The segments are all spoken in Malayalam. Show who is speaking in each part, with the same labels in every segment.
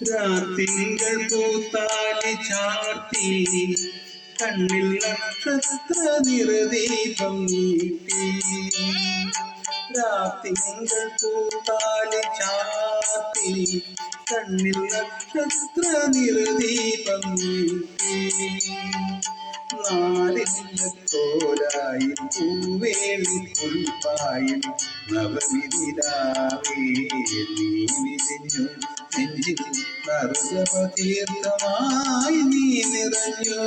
Speaker 1: രാത്തിങ്കൾ പൂത്താലി ചാർത്തി കണ്ണിൽ നക്ഷത്ര നിറദീപം നീട്ടി. രാത്തിങ്കൾ പൂത്താലി ചാർത്തി കണ്ണിൽ നക്ഷത്ര നിറദീപം നീട്ടി. നാലില്ലത്തോലായി പൂവേളി പുൽപ്പായിൽ നവമിതിരാവേ നീ വിരിഞ്ഞു. നെഞ്ചിൽ നറുജപതീർത്ഥമായി നീ നിറഞ്ഞു.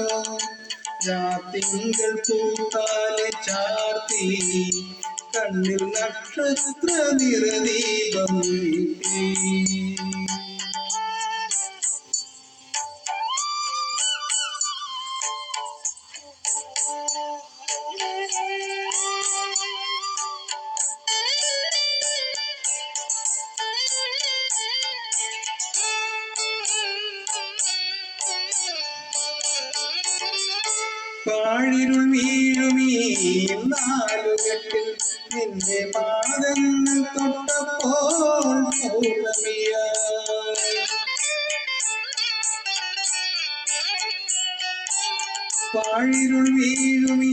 Speaker 1: രാത്തിങ്കൾ പൂത്താലെ ചാർത്തി കണ്ണിൽ നക്ഷത്ര നിറദീപം നീട്ടി. പാഴിരുൾ വീഴുമീ നാലുകെട്ടിൽ നിന്റെ പാദങ്ങൾ തൊട്ടപ്പോൾ പൗർണമിയായി. പാഴിരുൾ വീഴുമീ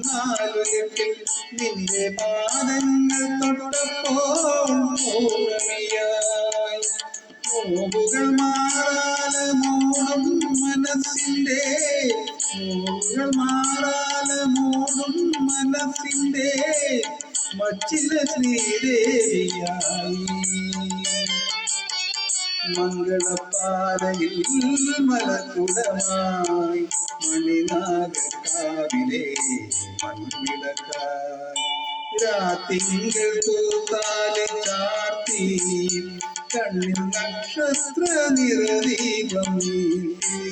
Speaker 1: നാലുകെട്ടിൽ നിന്റെ പാദങ്ങൾ തൊട്ടപ്പോൾ പൗർണമിയായി. നോവുകൾ മാറാല മൂടും മനസ്സിന്റെ, നോവുകൾ മാറാല മൂടും മനസ്സിന്റെ മച്ചില ശ്രീദേവിയായി. മംഗളപ്പാതയിൽ മലക്കുടമായി മണിനാഗക്കാവിലെ മൺവിളക്കായി. രാത്തിങ്കൾ പൂത്താലെ ചാർത്തി കണ്ണിൽ നക്ഷത്ര നിറദീപം നീട്ടി.